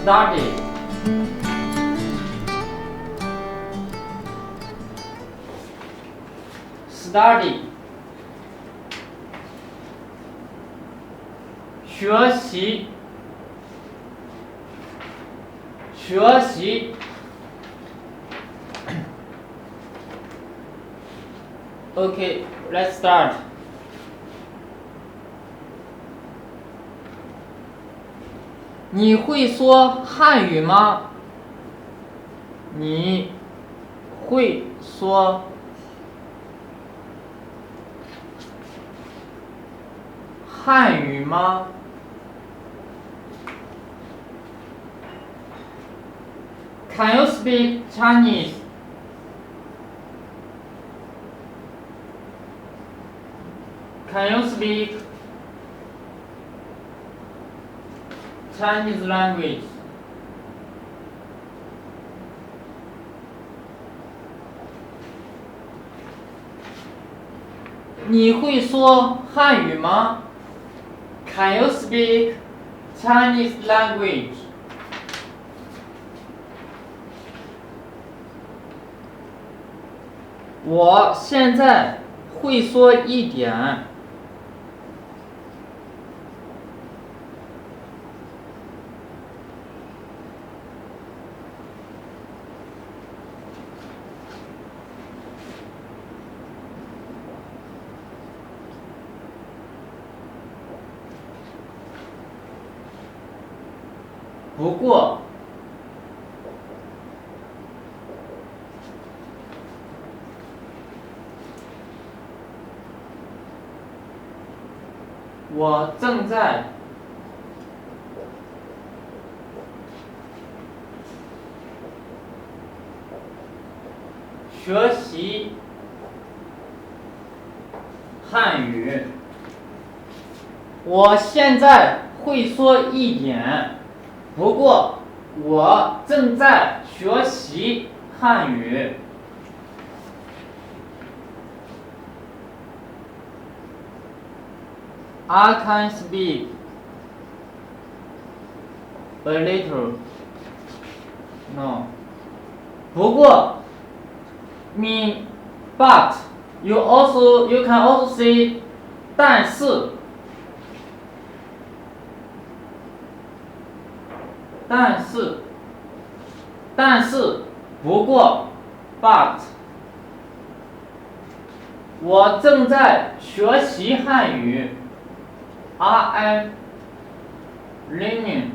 study 学习 Okay, let's start. 你会说汉语吗？你会说汉语吗？Can you speak Chinese? Can you speak Chinese language? 你会说汉语吗？ Can you speak Chinese language? 我现在会说一点。不过，我正在学习汉语。我现在会说一点。不过，我正在学习汉语。I can speak a little. No. 不过 mean but you can also say 但是不过 but 我正在学习汉语。I am learning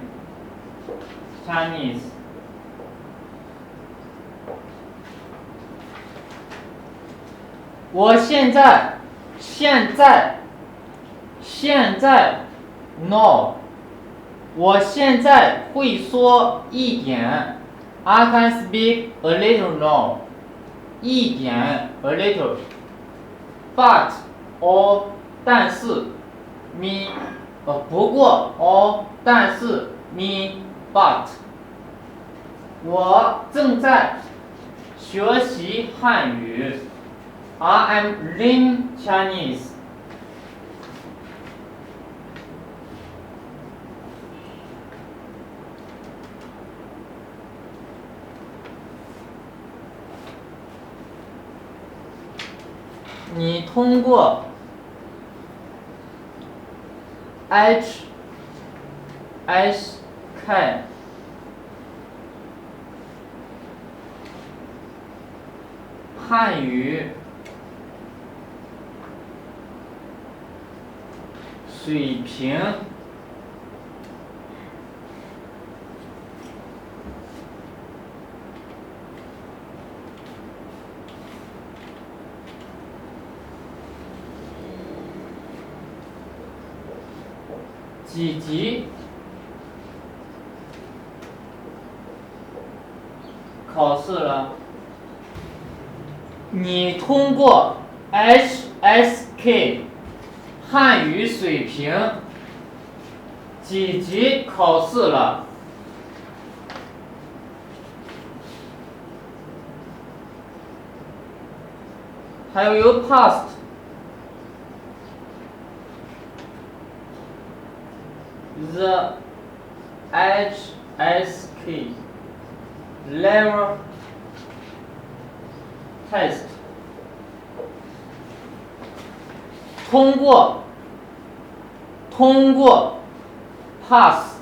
Chinese. 我现在 no 我现在会说一点。I can speak a little now. 一点 a little. But or 但是 mean 不过 or 但是 mean but. 我正在学习汉语。I am learning Chinese. 你通过 HSK 汉语水平几级考试了？你通过 HSK 汉语水平几级考试了？还有 past the SK level test 通过 pass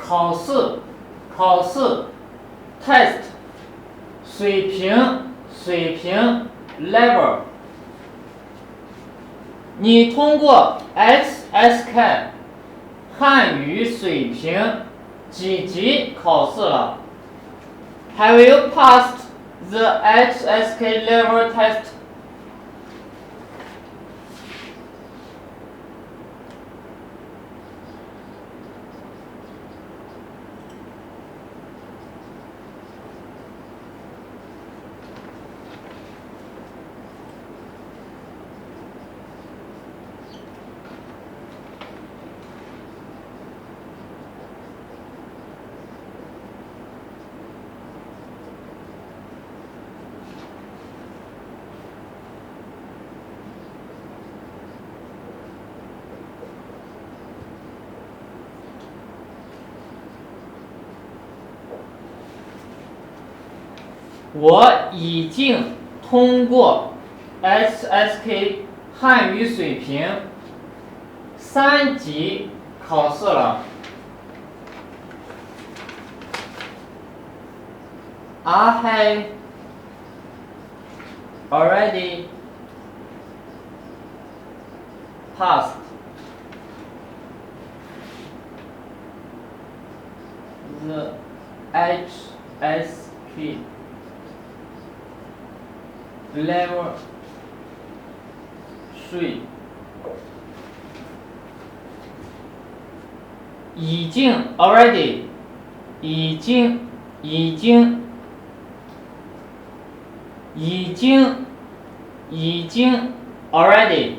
考试 test 水平 level 你通过 HSK 汉语水平几级考试了 Have you passed the HSK level test? 我已经通过 HSK 汉语水平3级考试了。I have already passed the HSK level 3已经 already 已经 already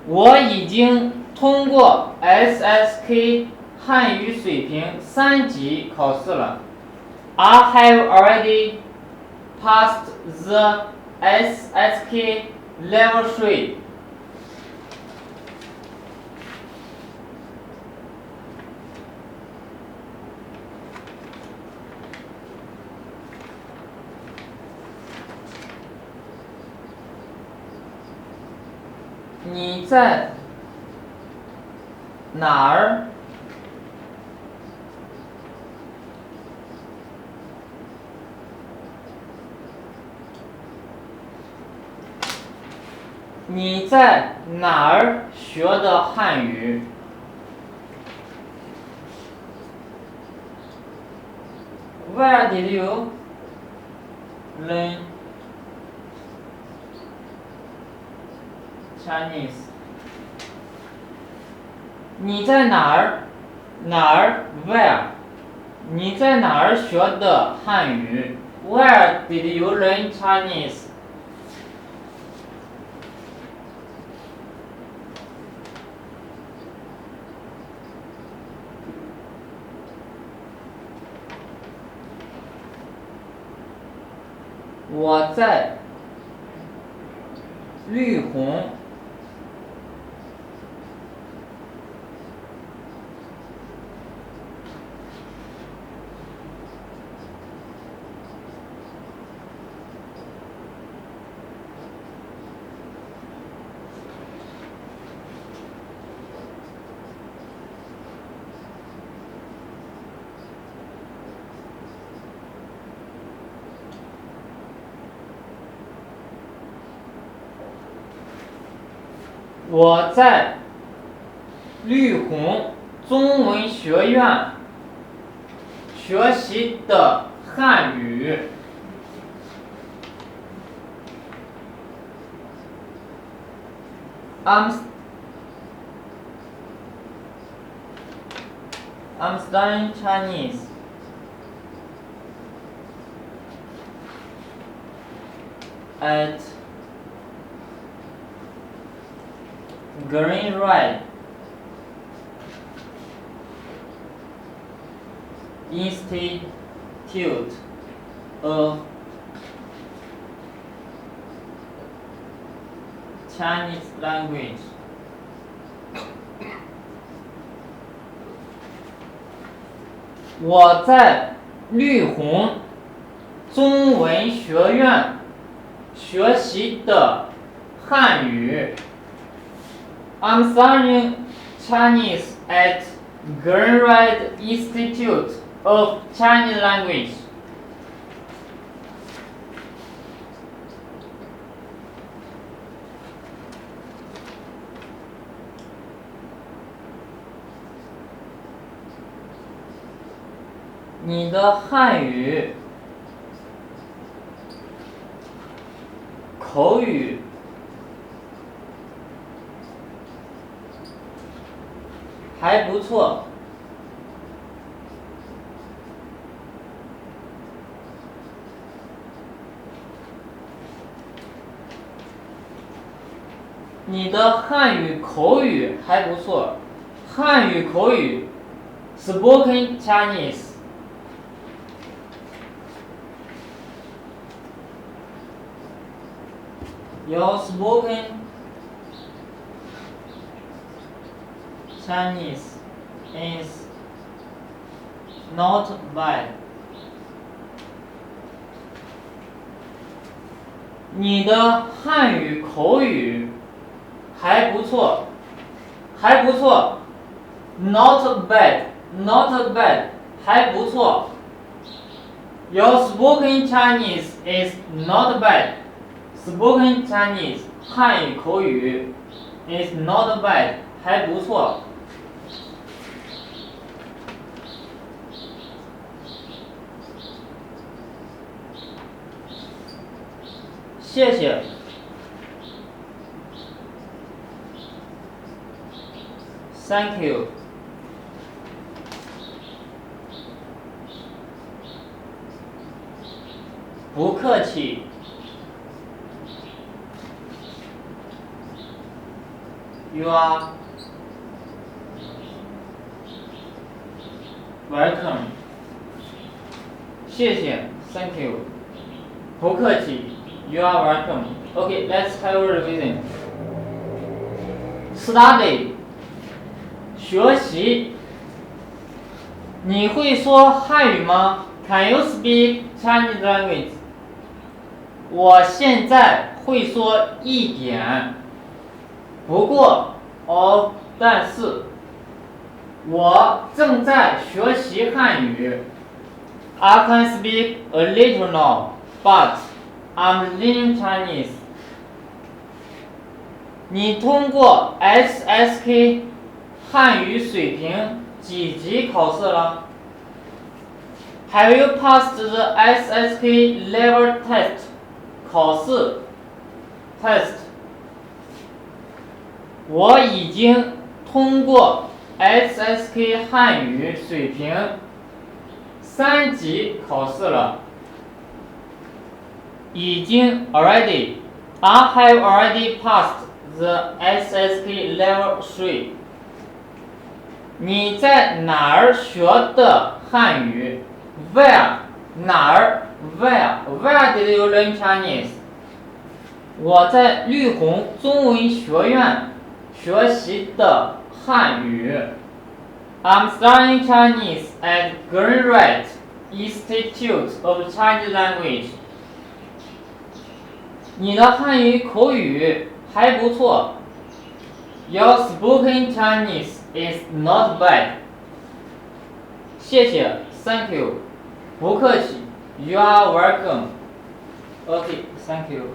我已经通过 SSK 汉语水平3级考试了 I have already passed the SSK level 3你在哪儿？你在哪儿学的汉语 ？Where did you learn Chinese？ 你在哪儿 ？Where？ 你在哪儿学的汉语 ？Where did you learn Chinese？我在绿红我在绿红中文学院学习的汉语。I'm studying Chinese at Green Red Institute of Chinese Language 我在绿虹中文学院学习的汉语。I'm studying Chinese at Greenred Institute of Chinese Language. 你的汉语口语还不错。你的汉语口语还不错。汉语口语 spoken Chinese. Your spoken Chinese is not bad. 你的汉语口语还不错，还不错。Not bad, not bad， 还不错。Your spoken Chinese is not bad. Spoken Chinese 汉语口语 is not bad， 还不错。谢谢。Thank you. 不客气。You are welcome. 谢谢 Thank you. 不客气 You are welcome. Okay, let's have a revision. Study 学习。你会说汉语吗？ Can you speak Chinese language? 我现在会说一点。不过，但是，我正在学习汉语。I can speak a little now, but I'm learning Chinese. 你通过 SSK 汉语水平几级考试了？ Have you passed the SSK level test? 考试 test。我已经通过 SSK 汉语水平3级考试了。已经 already. I have already passed the SSK level 3. 你在哪儿学的汉语 ？Where 哪儿 ？Where did you learn Chinese? 我在绿虹中文学院学习的汉语。I'm studying Chinese at Greenred Institute of Chinese Language. 你的汉语口语还不错。Your spoken Chinese is not bad. 谢谢 Thank you. 不客气 You are welcome. Okay, thank you.